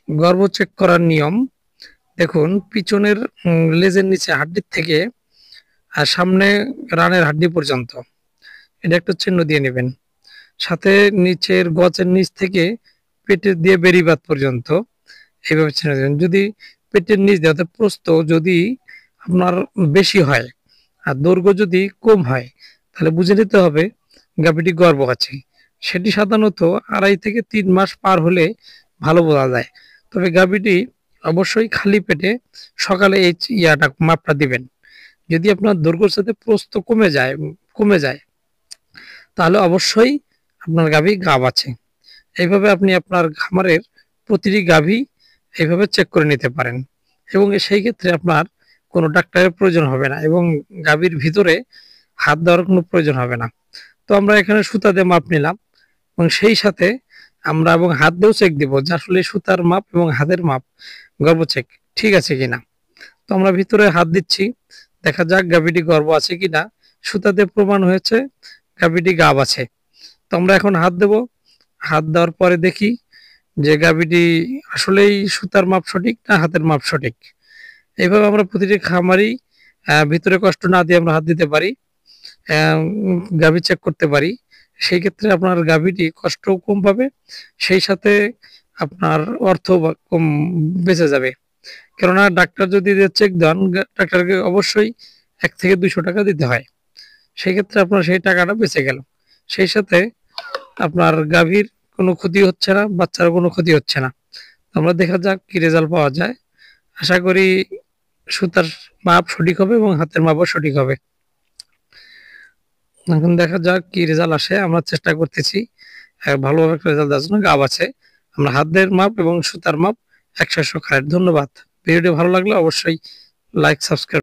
গর্ভ চেক করার নিয়ম দেখুন, পিছনের লেজের নিচে হাড্ডির থেকে আর সামনে রানের হাড্ডি পর্যন্ত এটা একটা চিহ্ন দিয়ে নেবেন। সাথে নিচের গচের নিচ থেকে পেটের দিয়ে বেড়িবাঁধ পর্যন্ত এইভাবে চিহ্ন দেবেন। যদি পেটের নিচ দিয়ে অর্থাৎ প্রস্থ যদি আপনার বেশি হয় আর দৈর্ঘ্য যদি কম হয়, তাহলে বুঝে নিতে হবে গাভীটি গর্ভ আছে। সেটি সাধারণত 2.5 থেকে 3 মাস পার হলে ভালো বোঝা যায়। তবে গাভীটি অবশ্যই খালি পেটে সকালে এই মাপটা দিবেন। যদি আপনার দৈর্ঘ্যের সাথে প্রস্থ কমে যায় তাহলে অবশ্যই আপনার গাভী গাব আছে। এইভাবে আপনি আপনার খামারের প্রতিটি গাভী এইভাবে চেক করে নিতে পারেন এবং সেই ক্ষেত্রে আপনার কোনো ডাক্তারের প্রয়োজন হবে না এবং গাভীর ভিতরে হাত দেওয়ার কোনো প্রয়োজন হবে না। তো আমরা এখানে সুতা দিয়ে মাপ নিলাম এবং সেই সাথে আমরা এবং হাত দিয়েও চেক দিব যে আসলে সুতার মাপ এবং হাতের মাপ গর্ভ চেক ঠিক আছে কিনা। তো আমরা ভিতরে হাত দিচ্ছি, দেখা যাক গাভীটি গর্ভ আছে কিনা। সুতা দিয়ে প্রমাণ হয়েছে গাভীটি গাব আছে। তো আমরা এখন হাত দেব। হাত দেওয়ার পরে দেখি যে গাভীটি আসলেই সুতার মাপ সঠিক না হাতের মাপ সঠিক। এইভাবে আমরা প্রতিটি খামারই ভিতরে কষ্ট না দিয়ে আমরা হাত দিতে পারি, গাভী চেক করতে পারি। সেই ক্ষেত্রে আপনার গাভীটি কষ্টও কম পাবে, সেই সাথে আপনার অর্থ কম বেঁচে যাবে। কেননা ডাক্তার যদি চেক দেন, ডাক্তারকে অবশ্যই 1 থেকে 200 টাকা দিতে হয়। সেই ক্ষেত্রে আপনার সেই টাকাটা বেঁচে গেল। সেই সাথে আপনার গাভীর কোনো ক্ষতি হচ্ছে না, বাচ্চার কোনো ক্ষতি হচ্ছে না। আমরা দেখা যাক কি রেজাল্ট পাওয়া যায়। আশা করি সুতার মাপ সঠিক হবে এবং হাতের মাপও সঠিক হবে। এখন দেখা যাক কি রেজাল্ট আসে। আমরা চেষ্টা করতেছি ভালোভাবে একটা রেজাল্ট দেওয়ার জন্য। গাব আছে। আমরা হাতের মাপ এবং সুতার মাপ 100 কারেক্ট। ধন্যবাদ। ভিডিওটি ভালো লাগলে অবশ্যই লাইক সাবস্ক্রাইব